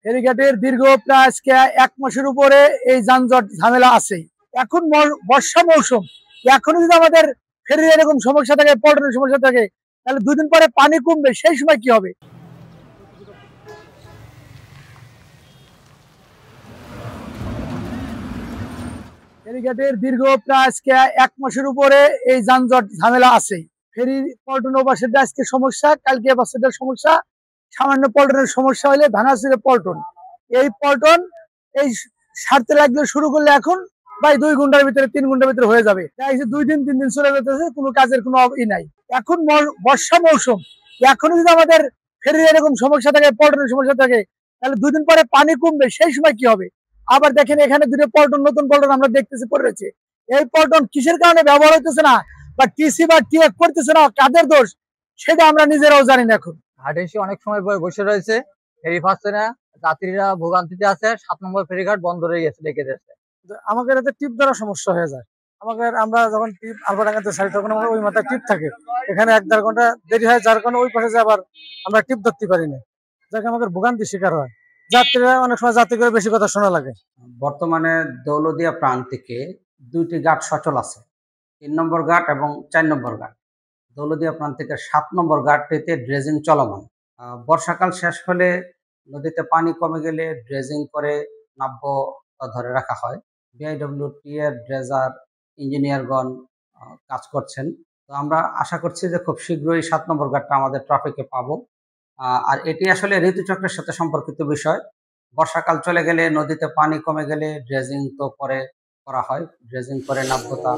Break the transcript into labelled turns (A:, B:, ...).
A: ফেরিঘাটের দীর্ঘ প্রায় আজকে 1 মাসের উপরে এই যানজট ঝামেলা আছে। এখন বর্ষা মৌসুম, এখন যদি আমাদের ফেরির এরকম সমস্যা থাকে, পল্টনের সমস্যা থাকে, তাহলে 2 দিন পরে পানি কমবে, সেই সময় কি হবে? ফেরিঘাটের দীর্ঘ প্রায় আজকে 1 মাসের উপরে এই যানজট ঝামেলা আছে। ফেরি পল্টন বাসের আজকে সমস্যা, কালকে বাসের সমস্যা, সামান্য পল্টনের সমস্যা হলে ভাঙাচুরে পল্টন। এই পল্টন এই সারতে লাগলে শুরু করলে এখন ভাই 2 ঘন্টার ভিতরে 3 ঘন্টার ভিতরে হয়ে যাবে। 2 দিন 3 দিন চলে যেতেছে, কোনো কাজের কোনো ই নাই। এখন বর্ষা মৌসুম, এখন যদি আমাদের ফেরির এরকম সমস্যা থাকে, পল্টনের সমস্যা থাকে, তাহলে 2 দিন পরে পানি কমবে, সেই সময় কি হবে? আবার দেখেন এখানে 2টো পল্টন, নতুন পল্টন আমরা দেখতেছি পড়ে রয়েছে। এই পল্টন কিসের কারণে ব্যবহার হইতেছে না, বা টিসি বা টিএফ করতেছে না, কাদের দোষ সেটা আমরা নিজেরাও জানি না। এখন
B: ঘাটে এসে অনেক সময় বসে রয়েছে, ফেরি পাচ্ছে না, যাত্রীরা ভোগান্তিতে আছে। 7 নম্বর ফেরিঘাট বন্ধ রয়ে গেছে, রেখে দিয়েছে।
A: আমাদের এতে টিপ দ্বারা সমস্যা হয়ে যায়। আমরা যখন টিপ আলফাডাঙ্গাতে ছাড়ি তখন আমরা ওই মাথায় টিপ থাকে, এখানে 1-1.5 ঘন্টা দেরি হয়, যার কারণে ওই পাশে যে আবার আমরা টিপ ধরতে পারি না, যাকে আমাদের ভোগান্তির শিকার হয়। যাত্রীরা অনেক সময় যাত্রী করে বেশি কথা শোনা লাগে।
C: বর্তমানে দৌলদিয়া প্রান্তিকে 2টি ঘাট সচল আছে, 3 নম্বর ঘাট এবং 4 নম্বর ঘাট। দৌলদিয়া প্রান্তিকের 7 নম্বর ঘাটটিতে ড্রেজিং চলমান। বর্ষাকাল শেষ হলে নদীতে পানি কমে গেলে ড্রেজিং করে নাব্য ধরে রাখা হয়। বিআইডব্লিউটি এর ড্রেজার ইঞ্জিনিয়ারগণ কাজ করছেন। তো আমরা আশা করছি যে খুব শীঘ্রই 7 নম্বর ঘাটটা আমাদের ট্রাফিকে পাবো। আর এটি আসলে ঋতুচক্রের সাথে সম্পর্কিত বিষয়। বর্ষাকাল চলে গেলে, নদীতে পানি কমে গেলে ড্রেজিং তো করা হয়, ড্রেজিং করে নাব্যতা